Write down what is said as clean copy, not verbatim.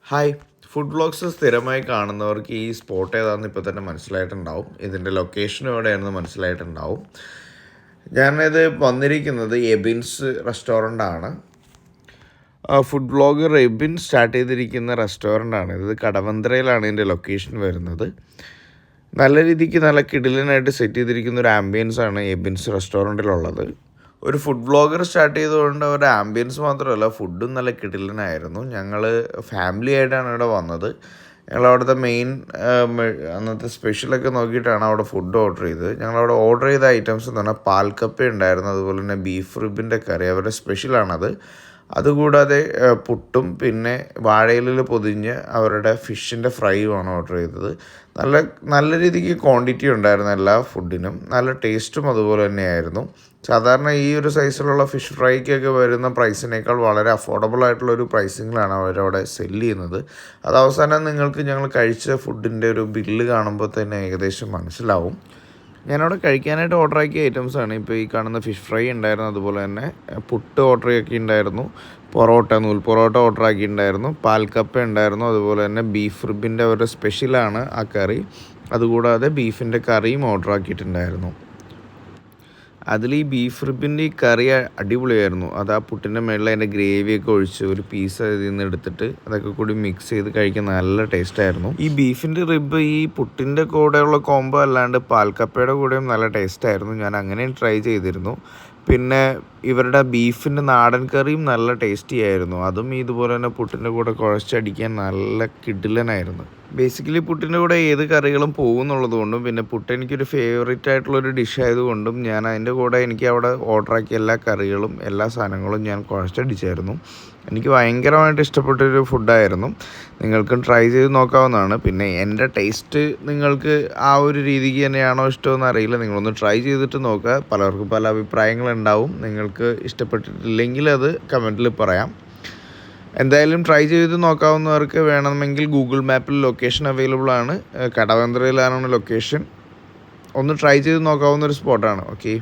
Hi. Food vlogs സ്ഥിരമായി കാണുന്നവർക്ക് ഈ സ്പോട്ട് ഏതാണെന്ന് ഇപ്പോൾ തന്നെ മനസ്സിലായിട്ടുണ്ടാവും. ഇതിൻ്റെ ലൊക്കേഷൻ എവിടെയാണെന്ന് മനസ്സിലായിട്ടുണ്ടാവും. ഞാനിത് വന്നിരിക്കുന്നത് Ebins റെസ്റ്റോറൻ്റാണ്. Food vlogger Ebin start ചെയ്തിരിക്കുന്ന റെസ്റ്റോറൻ്റാണ്. ഇത് കടവന്ത്രയിലാണ് ഇതിൻ്റെ ലൊക്കേഷൻ വരുന്നത്. നല്ല രീതിക്ക് നല്ല കിടിലനായിട്ട് സെറ്റ് ചെയ്തിരിക്കുന്ന ഒരു ആംബിയൻസാണ് എബിൻസ് റെസ്റ്റോറൻറ്റിലുള്ളത്. ഒരു ഫുഡ് വ്ളോഗർ സ്റ്റാർട്ട് ചെയ്തുകൊണ്ട് അവരുടെ ആംബിയൻസ് മാത്രമല്ല, ഫുഡും നല്ല കിടിലനായിരുന്നു. ഞങ്ങൾ ഫാമിലി ആയിട്ടാണ് ഇവിടെ വന്നത്. ഞങ്ങൾ അവിടുത്തെ മെയിൻ അന്നത്തെ സ്പെഷ്യലൊക്കെ നോക്കിയിട്ടാണ് അവിടെ ഫുഡ് ഓർഡർ ചെയ്തത്. ഞങ്ങളവിടെ ഓർഡർ ചെയ്ത ഐറ്റംസ് എന്ന് പറഞ്ഞാൽ പാൽക്കപ്പ ഉണ്ടായിരുന്നു, അതുപോലെ തന്നെ ബീഫ് റിബിൻ്റെ കറി അവരുടെ സ്പെഷ്യലാണത്. അതുകൂടാതെ പുട്ടും പിന്നെ വാഴയിലിൽ പൊതിഞ്ഞ് അവരുടെ ഫിഷിൻ്റെ ഫ്രൈയുമാണ് ഓർഡർ ചെയ്തത്. നല്ല രീതിക്ക് ക്വാണ്ടിറ്റി ഉണ്ടായിരുന്നു എല്ലാ ഫുഡിനും. നല്ല ടേസ്റ്റും അതുപോലെ തന്നെയായിരുന്നു. സാധാരണ ഈ ഒരു സൈസിലുള്ള ഫിഷ് ഫ്രൈക്കൊക്കെ വരുന്ന പ്രൈസിനേക്കാൾ വളരെ അഫോർഡബിൾ ആയിട്ടുള്ളൊരു പ്രൈസിങ്ങിലാണ് അവരവിടെ സെല്ല് ചെയ്യുന്നത്. അത് അവസാനം നിങ്ങൾക്ക് ഞങ്ങൾ കഴിച്ച ഫുഡിൻ്റെ ഒരു ബില്ല് കാണുമ്പോൾ തന്നെ ഏകദേശം മനസ്സിലാവും. ഞാനവിടെ കഴിക്കാനായിട്ട് ഓർഡർ ആക്കിയ ഐറ്റംസാണ് ഇപ്പോൾ ഈ കാണുന്ന ഫിഷ് ഫ്രൈ ഉണ്ടായിരുന്നു, അതുപോലെ തന്നെ പുട്ട് ഓർഡർ ആക്കിയിട്ടുണ്ടായിരുന്നു, നൂൽ പൊറോട്ട ഓർഡർ ആക്കിയിട്ടുണ്ടായിരുന്നു, പാൽക്കപ്പ ഉണ്ടായിരുന്നു, അതുപോലെ തന്നെ ബീഫ് റിബിൻ്റെ അവരുടെ സ്പെഷ്യലാണ് ആ കറി. അതുകൂടാതെ ബീഫിൻ്റെ കറിയും ഓർഡർ ആക്കിയിട്ടുണ്ടായിരുന്നു. അതിൽ ഈ ബീഫ് റിബിൻ്റെ ഈ കറി അടിപൊളിയായിരുന്നു. അത് ആ പുട്ടിൻ്റെ മുകളിൽ അതിൻ്റെ ഗ്രേവിയൊക്കെ ഒഴിച്ച് ഒരു പീസ് അതിൽ നിന്ന് എടുത്തിട്ട് അതൊക്കെ കൂടി മിക്സ് ചെയ്ത് കഴിക്കാൻ നല്ല ടേസ്റ്റായിരുന്നു. ഈ ബീഫിൻ്റെ റിബ് ഈ പുട്ടിൻ്റെ കൂടെയുള്ള കോംബോ അല്ലാണ്ട് പാൽക്കപ്പയുടെ കൂടെയും നല്ല ടേസ്റ്റായിരുന്നു. ഞാൻ അങ്ങനെയും ട്രൈ ചെയ്തിരുന്നു. പിന്നെ ഇവരുടെ ബീഫിൻ്റെ നാടൻ കറിയും നല്ല ടേസ്റ്റി ആയിരുന്നു. അതും ഇതുപോലെ തന്നെ പുട്ടിൻ്റെ കൂടെ കുഴച്ചടിക്കാൻ നല്ല കിടിലനായിരുന്നു. ബേസിക്കലി പുട്ടിൻ്റെ കൂടെ ഏത് കറികളും പോകുന്നുള്ളത് കൊണ്ടും പിന്നെ പുട്ട് എനിക്കൊരു ഫേവറേറ്റ് ആയിട്ടുള്ളൊരു ഡിഷ് ആയതുകൊണ്ടും ഞാൻ അതിൻ്റെ കൂടെ എനിക്ക് അവിടെ ഓർഡർ ആക്കിയ എല്ലാ കറികളും എല്ലാ സാധനങ്ങളും ഞാൻ കുഴച്ചടിച്ചായിരുന്നു. എനിക്ക് ഭയങ്കരമായിട്ട് ഇഷ്ടപ്പെട്ടൊരു ഫുഡായിരുന്നു. നിങ്ങൾക്കും ട്രൈ ചെയ്ത് നോക്കാവുന്നതാണ്. പിന്നെ എൻ്റെ ടേസ്റ്റ് നിങ്ങൾക്ക് ആ ഒരു രീതിക്ക് തന്നെയാണോ ഇഷ്ടമെന്ന് അറിയില്ല. നിങ്ങളൊന്ന് ട്രൈ ചെയ്തിട്ട് നോക്കുക. പലർക്കും പല അഭിപ്രായങ്ങളുണ്ടാവും. നിങ്ങൾക്ക് ഇഷ്ടപ്പെട്ടിട്ടില്ലെങ്കിൽ അത് കമൻറ്റിൽ പറയാം. എന്തായാലും ട്രൈ ചെയ്ത് നോക്കാവുന്നവർക്ക് വേണമെങ്കിൽ ഗൂഗിൾ മാപ്പിൽ ലൊക്കേഷൻ അവൈലബിൾ ആണ്. കടവന്ത്രയിലാണ് ലൊക്കേഷൻ. ഒന്ന് ട്രൈ ചെയ്ത് നോക്കാവുന്നൊരു സ്പോട്ടാണ്. ഓക്കെ.